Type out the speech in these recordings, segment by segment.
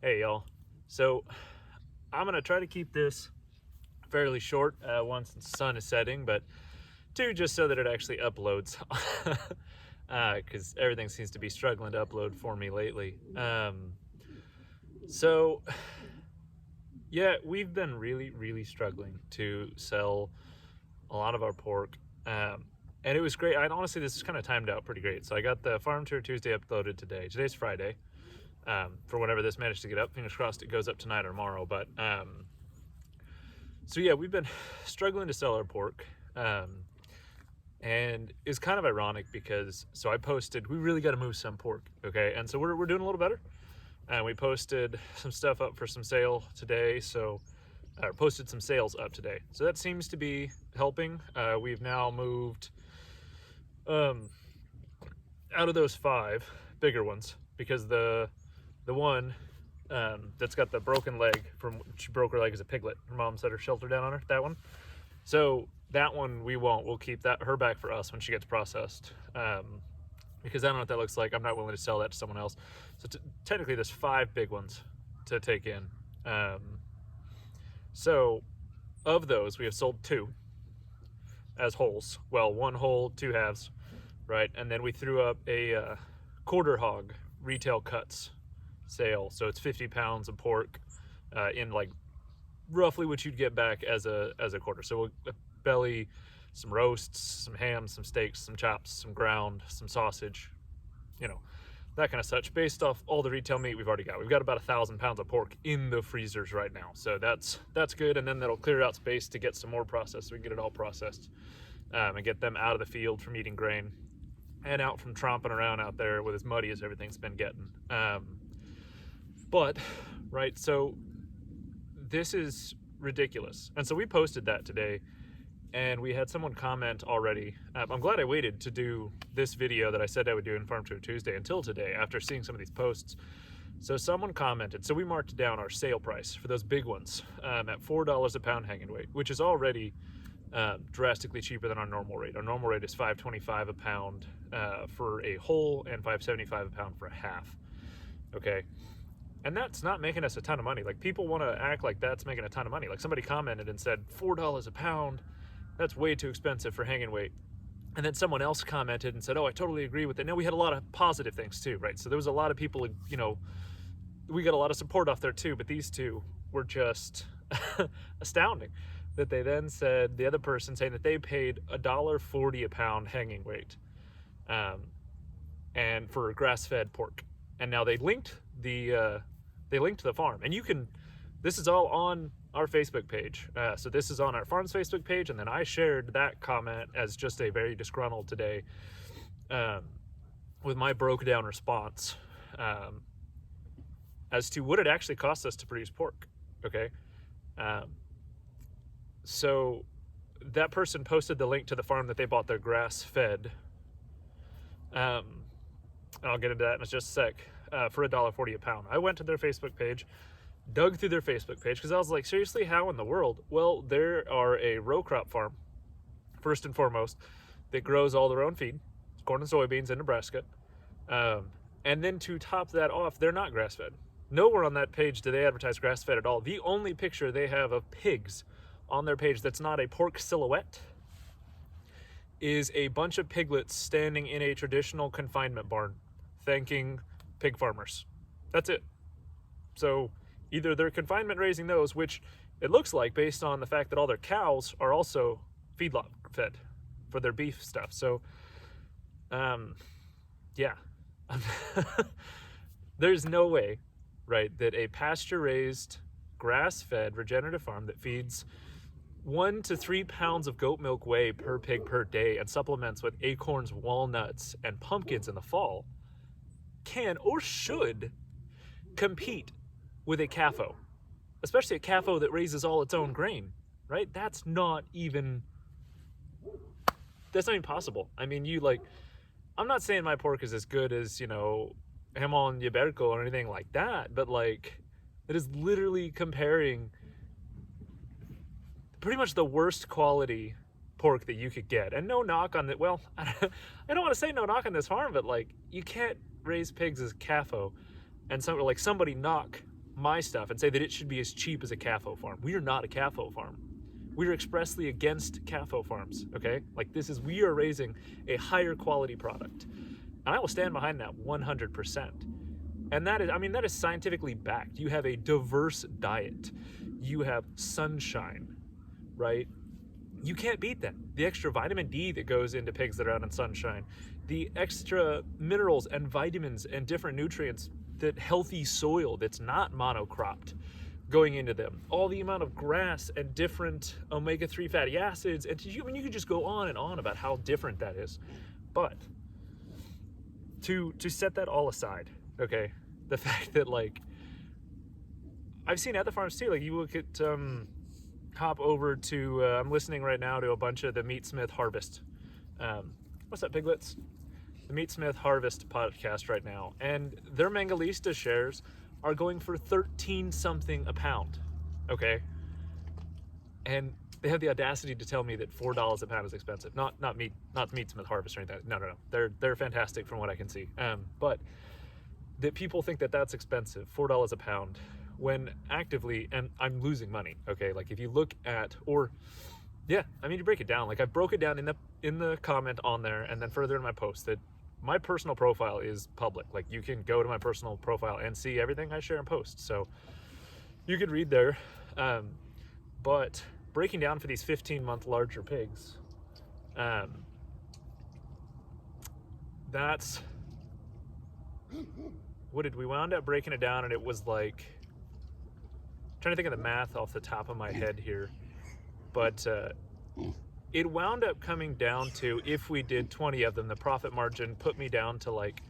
Hey y'all. So I'm gonna try to keep this fairly short once the sun is setting, but two, just so that it actually uploads, because everything seems to be struggling to upload for me lately. So yeah, we've been really struggling to sell a lot of our pork, and it was great. I honestly, this is kind of timed out pretty great. So I got the Farm Tour Tuesday uploaded today. Today's Friday. For whenever this managed to get up. Fingers crossed it goes up tonight or tomorrow. But so yeah, we've been struggling to sell our pork, and it's kind of ironic because I posted we really got to move some pork, okay, and so we're doing a little better, and we posted some stuff up for some sale today. So posted some sales up today, so that seems to be helping. We've now moved out of those 5 bigger ones because the one that's got the broken leg from she broke her leg as a piglet. Her mom set her shelter down on her. That one. So that one we won't. We'll keep her back for us when she gets processed, because I don't know what that looks like. I'm not willing to sell that to someone else. So technically, there's 5 big ones to take in. So of those, we have sold 2 as wholes. Well, 1 whole, 2 halves, right? And then we threw up a quarter hog retail cuts sale. So it's 50 pounds of pork in like roughly what you'd get back as a quarter. So we'll belly some roasts, some ham, some steaks, some chops, some ground, some sausage, that kind of such, based off all the retail meat we've already got. We've got about 1,000 pounds of pork in the freezers right now, so that's good. And then that'll clear out space to get some more processed, so we can get it all processed, and get them out of the field from eating grain and out from tromping around out there with as muddy as everything's been getting. But right, so this is ridiculous. And so we posted that today, and we had someone comment already. I'm glad I waited to do this video that I said I would do in Farm Tour Tuesday until today, after seeing some of these posts. So someone commented, so we marked down our sale price for those big ones at $4 a pound hanging weight, which is already drastically cheaper than our normal rate. Our normal rate is $5.25 a pound for a whole, and $5.75 a pound for a half. Okay. And that's not making us a ton of money. Like, people want to act like that's making a ton of money. Like, somebody commented and said, $4 a pound, that's way too expensive for hanging weight. And then someone else commented and said, oh, I totally agree with it. Now, we had a lot of positive things too, right? So there was a lot of people, we got a lot of support off there too, but these two were just astounding. That they then said, the other person saying that they paid $1.40 a pound hanging weight, and for grass-fed pork. And now they linked the farm, and this is all on our Facebook page. So this is on our farm's Facebook page, and then I shared that comment as just a very disgruntled today, with my broke down response as to what it actually costs us to produce pork. Okay. So that person posted the link to the farm that they bought their grass-fed. I'll get into that in just a sec. For $1.40 a pound. I went to their Facebook page, dug through their Facebook page, because I was like, seriously, how in the world? Well, there are a row crop farm, first and foremost, that grows all their own feed, corn and soybeans in Nebraska. And then to top that off, they're not grass-fed. Nowhere on that page do they advertise grass-fed at all. The only picture they have of pigs on their page that's not a pork silhouette is a bunch of piglets standing in a traditional confinement barn, thanking pig farmers. That's it. So either they're confinement raising those, which it looks like based on the fact that all their cows are also feedlot fed for their beef stuff. So yeah. There's no way, right, that a pasture raised, grass-fed regenerative farm that feeds 1 to 3 pounds of goat milk whey per pig per day and supplements with acorns, walnuts, and pumpkins in the fall can or should compete with a Catho, especially a Catho that raises all its own grain, right? That's not even possible. I mean, I'm not saying my pork is as good as, Hamon Yaberko or anything like that, but it is literally comparing pretty much the worst quality pork that you could get. And no knock on that. Well, I don't want to say no knock on this farm, but you can't raise pigs as Catho and somebody knock my stuff and say that it should be as cheap as a Catho farm. We are not a Catho farm. We are expressly against Catho farms, okay? Like we are raising a higher quality product. And I will stand behind that 100%. And that is scientifically backed. You have a diverse diet. You have sunshine, right? You can't beat that. The extra vitamin D that goes into pigs that are out in sunshine, the extra minerals and vitamins and different nutrients, that healthy soil that's not monocropped going into them, all the amount of grass and different omega-3 fatty acids, and you could just go on and on about how different that is. But to set that all aside, okay, the fact that, like, I've seen other farms too, like you look at hop over to I'm listening right now to a bunch of the Meatsmith Harvest, what's that, piglets, the Meatsmith Harvest podcast right now, and their Mangalista shares are going for 13 something a pound, okay, and they have the audacity to tell me that $4 a pound is expensive. Not Meatsmith Harvest or anything. No. They're fantastic from what I can see. But that people think that that's expensive, $4 a pound, when actively, and I'm losing money. Okay, like if you look at, you break it down. Like I broke it down in the comment on there, and then further in my post, that my personal profile is public. Like you can go to my personal profile and see everything I share and post. So you could read there. But breaking down for these 15-month larger pigs, that's, what did we wound up breaking it down, and it was like, I'm trying to think of the math off the top of my head here, but it wound up coming down to, if we did 20 of them, the profit margin put me down to like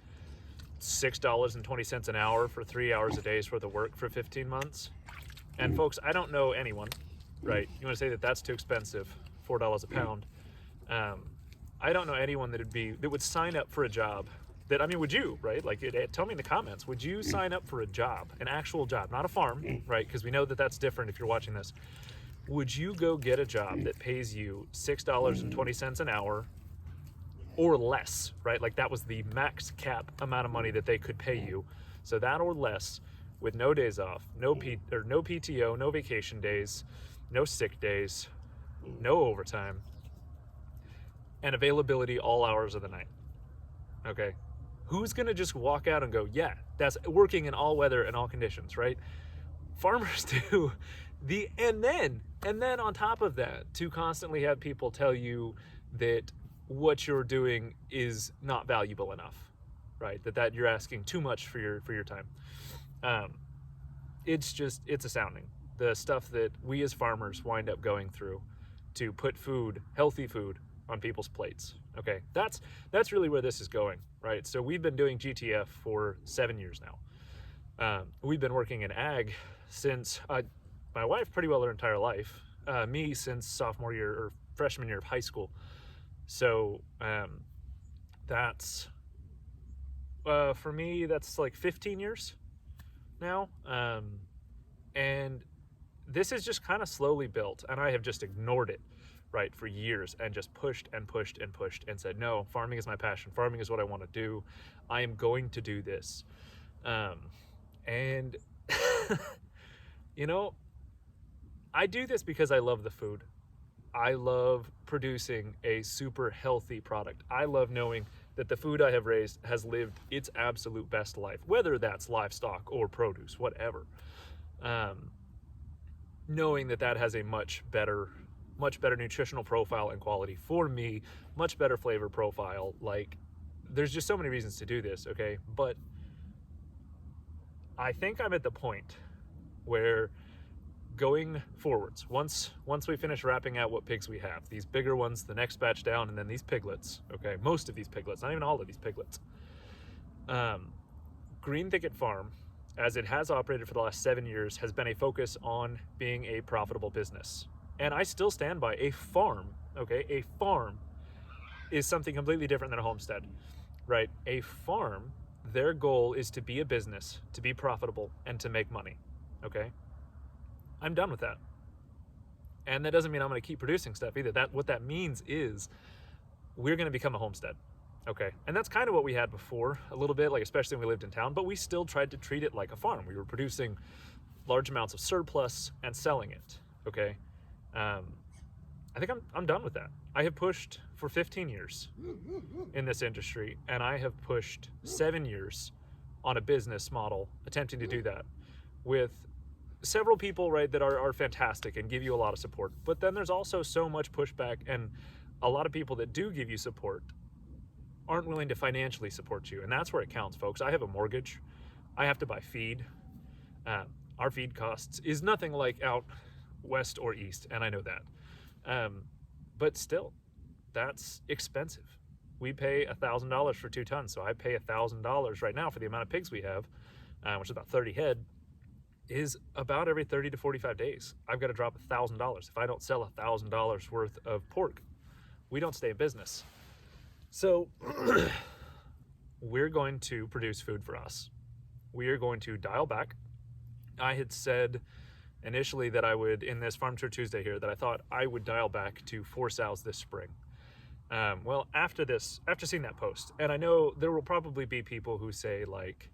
$6.20 an hour for 3 hours a day's worth of work for 15 months. And folks, I don't know anyone, right? You want to say that that's too expensive, $4 a pound. I don't know anyone that would sign up for a job that, would you, right? Like, tell me in the comments, would you sign up for a job, an actual job, not a farm, right? Because we know that that's different if you're watching this. Would you go get a job that pays you $6.20 an hour or less, right? Like that was the max cap amount of money that they could pay you. So that or less, with no days off, no PTO, no vacation days, no sick days, no overtime, and availability all hours of the night. Okay, who's gonna just walk out and go, yeah, that's working in all weather and all conditions, right? Farmers do. And then on top of that, to constantly have people tell you that what you're doing is not valuable enough, right? That you're asking too much for your time. It's astounding, the stuff that we as farmers wind up going through to put healthy food on people's plates. Okay, that's really where this is going, right? So we've been doing GTF for 7 years now. We've been working in ag since my wife pretty well her entire life, me since sophomore year or freshman year of high school. So that's for me, that's like 15 years now. And this is just kind of slowly built, and I have just ignored it, right, for years, and just pushed and pushed and pushed and said, no, farming is my passion. Farming is what I want to do. I am going to do this. And I do this because I love the food. I love producing a super healthy product. I love knowing that the food I have raised has lived its absolute best life, whether that's livestock or produce, whatever. Knowing that has a much better nutritional profile and quality for me, much better flavor profile. Like, there's just so many reasons to do this, okay? But I think I'm at the point where going forwards, once we finish wrapping out what pigs we have, these bigger ones, the next batch down, and then these piglets, okay, most of these piglets, not even all of these piglets, Green Thicket Farm, as it has operated for the last 7 years, has been a focus on being a profitable business. And I still stand by a farm, okay? A farm is something completely different than a homestead, right? A farm, their goal is to be a business, to be profitable, and to make money, okay? I'm done with that. And that doesn't mean I'm going to keep producing stuff either. What that means is we're going to become a homestead. Okay, and that's kind of what we had before a little bit, like especially when we lived in town, but we still tried to treat it like a farm. We were producing large amounts of surplus and selling it. Okay, I think I'm done with that. I have pushed for 15 years in this industry, and I have pushed 7 years on a business model attempting to do that with several people, right, that are fantastic and give you a lot of support. But then there's also so much pushback, and a lot of people that do give you support aren't willing to financially support you, and that's where it counts, folks. I have a mortgage. I have to buy feed. Our feed costs is nothing like out west or east, and I know that. But still, that's expensive. We pay $1,000 for 2 tons, so I pay $1,000 right now for the amount of pigs we have, which is about 30 head, is about every 30 to 45 days. I've got to drop $1,000. If I don't sell $1,000 worth of pork, we don't stay in business. So we're going to produce food for us. We are going to dial back. I had said initially that I would, in this Farm Tour Tuesday here, that I thought I would dial back to 4 sows this spring. Well, after seeing that post, and I know there will probably be people who say like,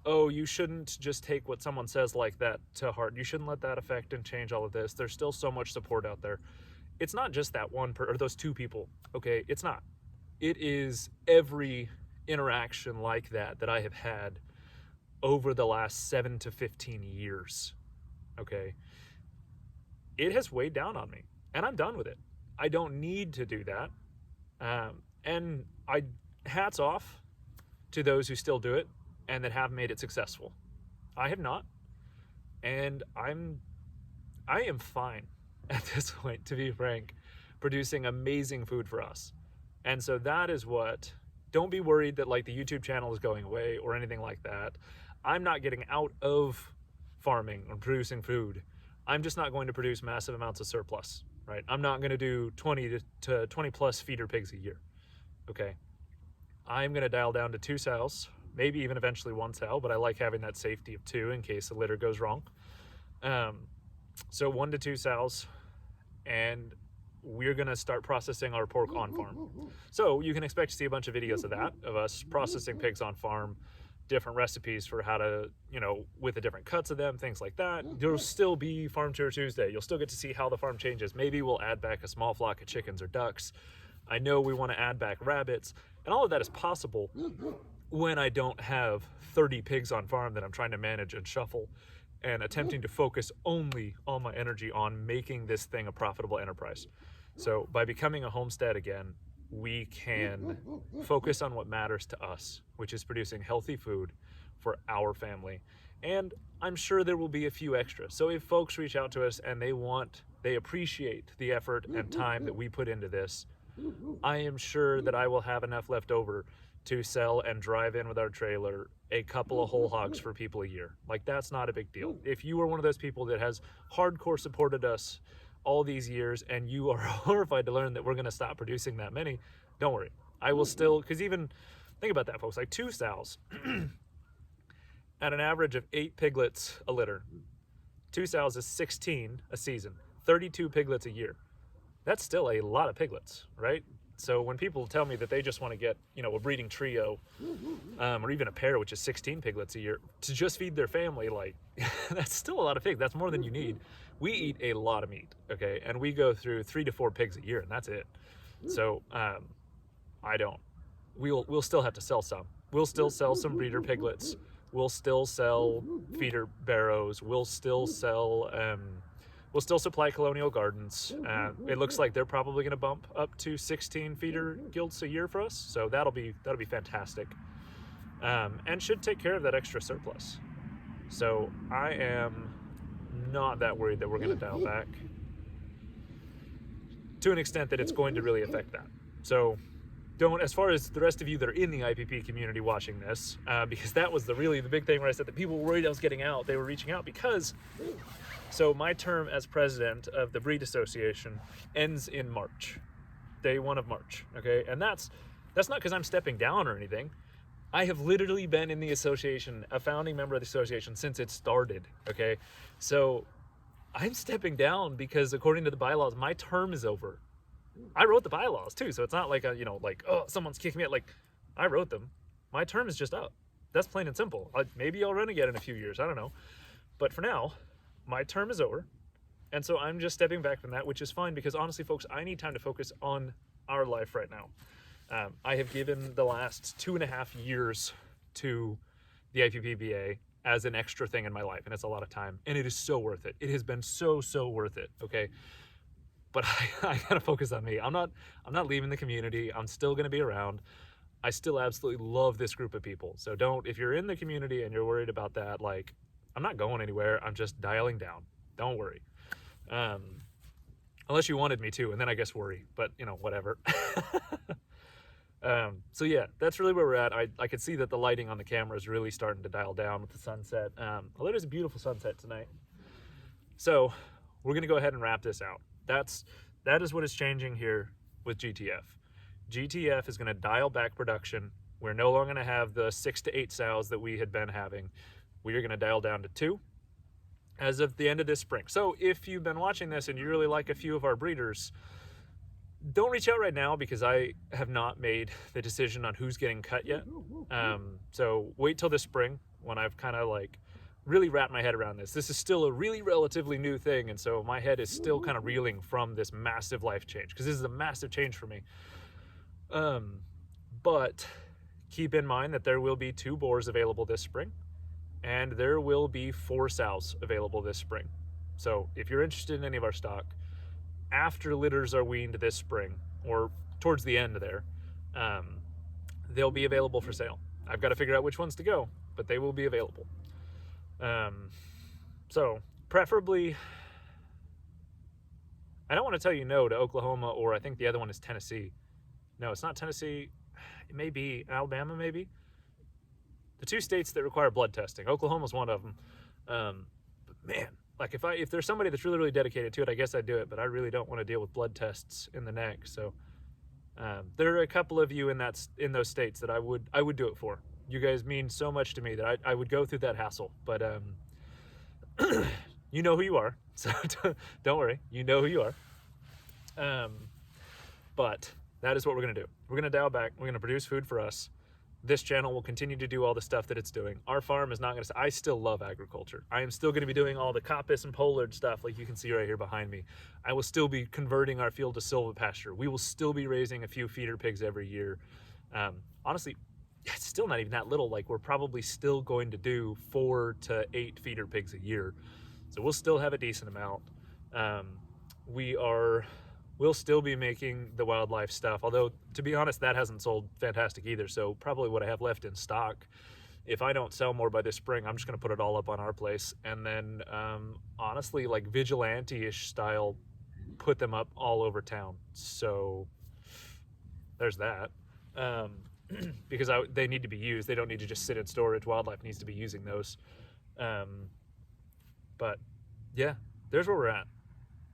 oh, you shouldn't just take what someone says like that to heart. You shouldn't let that affect and change all of this. There's still so much support out there. It's not just that one or those 2 people, okay? It's not. It is every interaction like that I have had over the last 7 to 15 years, okay? It has weighed down on me, and I'm done with it. I don't need to do that. And hats off to those who still do it and that have made it successful. I have not, and I am fine at this point, to be frank, producing amazing food for us. And so that is what, don't be worried that like the YouTube channel is going away or anything like that. I'm not getting out of farming or producing food. I'm just not going to produce massive amounts of surplus, right? I'm not going to do 20 to 20 plus feeder pigs a year, okay? I'm going to dial down to 2 sows, maybe even eventually 1 sow, but I like having that safety of 2 in case a litter goes wrong. So 1 to 2 sows, and we're going to start processing our pork on farm. So you can expect to see a bunch of videos of that, of us processing pigs on farm, different recipes for how to, with the different cuts of them, things like that. There'll still be Farm Tour Tuesday. You'll still get to see how the farm changes. Maybe we'll add back a small flock of chickens or ducks. I know we want to add back rabbits, and all of that is possible when I don't have 30 pigs on farm that I'm trying to manage and shuffle and attempting to focus only all my energy on making this thing a profitable enterprise. So by becoming a homestead again, we can focus on what matters to us, which is producing healthy food for our family. And I'm sure there will be a few extras. So if folks reach out to us and they appreciate the effort and time that we put into this, I am sure that I will have enough left over to sell and drive in with our trailer a couple of whole hogs for people a year. Like, that's not a big deal. If you are one of those people that has hardcore supported us all these years and you are horrified to learn that we're going to stop producing that many, don't worry. I will still, because even think about that, folks, like 2 sows at an average of 8 piglets a litter. 2 sows is 16 a season, 32 piglets a year. That's still a lot of piglets, right? So when people tell me that they just want to get, a breeding trio, or even a pair, which is 16 piglets a year, to just feed their family, like, that's still a lot of pigs. That's more than you need. We eat a lot of meat, okay? And we go through 3 to 4 pigs a year, and that's it. So we'll still have to sell some. We'll still sell some breeder piglets. We'll still sell feeder barrows. We'll still sell, we'll still supply Colonial Gardens. It looks like they're probably going to bump up to 16 feeder gilts a year for us, so that'll be fantastic, and should take care of that extra surplus. So I am not that worried that we're going to dial back to an extent that it's going to really affect that. So don't, as far as the rest of you that are in the IPP community watching this, because that was the big thing where I said that people were worried I was getting out. They were reaching out because. So my term as president of the Breed Association ends in March, day 1 of March, okay? And that's not because I'm stepping down or anything. I have literally been in the association, a founding member of the association, since it started, okay? So I'm stepping down because according to the bylaws, my term is over. I wrote the bylaws too, so it's not like, oh, someone's kicking me out. Like, I wrote them. My term is just up. That's plain and simple. Maybe I'll run again in a few years. I don't know. But for now, my term is over. And so I'm just stepping back from that, which is fine because honestly, folks, I need time to focus on our life right now. I have given the last 2.5 years to the IPPBA as an extra thing in my life, and it's a lot of time, and it is so worth it. It has been so worth it, okay? But I gotta focus on me. I'm not leaving the community. I'm still gonna be around. I still absolutely love this group of people. So if you're in the community and you're worried about that, like, I'm not going anywhere. I'm just dialing down. Don't worry. Unless you wanted me to, and then I guess worry, but whatever. So yeah, that's really where we're at. I could see that the lighting on the camera is really starting to dial down with the sunset. Although there's a beautiful sunset tonight. So we're gonna go ahead and wrap this out. That is what is changing here with GTF. GTF is gonna dial back production. We're no longer gonna have the 6 to 8 sows that we had been having. We are gonna dial down to 2 as of the end of this spring. So if you've been watching this and you really like a few of our breeders, don't reach out right now because I have not made the decision on who's getting cut yet. So wait till this spring when I've kind of like really wrapped my head around this. This is still a really relatively new thing, and so my head is still kind of reeling from this massive life change because this is a massive change for me. But keep in mind that there will be 2 boars available this spring, and there will be 4 sows available this spring. So if you're interested in any of our stock, after litters are weaned this spring, or towards the end there, they'll be available for sale. I've got to figure out which ones to go, but they will be available. So preferably, I don't want to tell you no to Oklahoma, or I think the other one is Tennessee. No, it's not Tennessee. It may be Alabama, maybe. The 2 states that require blood testing. Oklahoma's one of them. But man, like if there's somebody that's really dedicated to it, I guess I'd do it, but I really don't want to deal with blood tests in the neck. So there are a couple of you in those states that I would do it for. You guys mean so much to me that I would go through that hassle. But you know who you are, so don't worry. You know who you are. But that is what we're gonna do. We're gonna dial back. We're gonna produce food for us. This channel will continue to do all the stuff that it's doing. Our farm is not going to... I still love agriculture. I am still going to be doing all the coppice and pollard stuff like you can see right here behind me. I will still be converting our field to silvopasture. We will still be raising a few feeder pigs every year. Honestly, it's still not even that little. Like, we're probably still going to do 4 to 8 feeder pigs a year. So we'll still have a decent amount. We'll still be making the wildlife stuff, although, to be honest, that hasn't sold fantastic either, so probably what I have left in stock, if I don't sell more by this spring, I'm just going to put it all up on our place, and then, honestly, like vigilante-ish style, put them up all over town. So there's that. Because they need to be used. They don't need to just sit in storage. Wildlife needs to be using those. But, yeah, there's where we're at.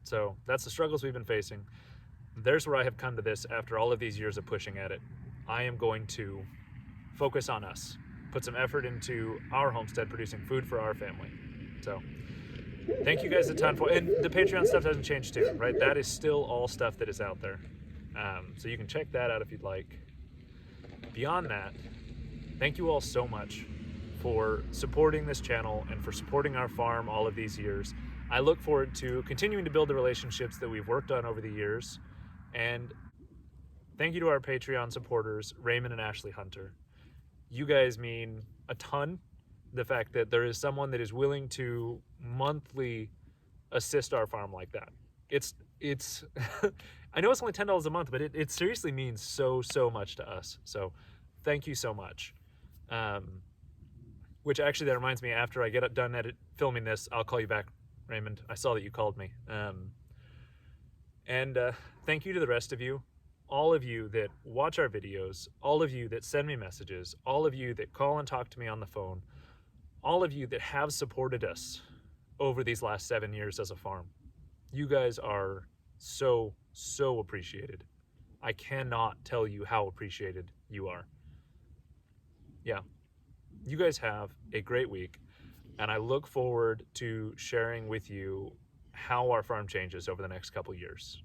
So that's the struggles we've been facing. There's where I have come to this after all of these years of pushing at it. I am going to focus on us, put some effort into our homestead, producing food for our family. So thank you guys a ton for, and the Patreon stuff hasn't changed too, right? That is still all stuff that is out there. So you can check that out if you'd like. Beyond that, thank you all so much for supporting this channel and for supporting our farm all of these years. I look forward to continuing to build the relationships that we've worked on over the years. And thank you to our Patreon supporters, Raymond and Ashley Hunter. You guys mean a ton. The fact that there is someone that is willing to monthly assist our farm like that. It's I know it's only $10 a month, but it seriously means so much to us. So thank you so much. Which actually, that reminds me, after I get done filming this, I'll call you back, Raymond. I saw that you called me. Thank you to the rest of you, all of you that watch our videos, all of you that send me messages, all of you that call and talk to me on the phone, all of you that have supported us over these last 7 years as a farm. You guys are so appreciated. I cannot tell you how appreciated you are. Yeah, you guys have a great week. And I look forward to sharing with you how our farm changes over the next couple years.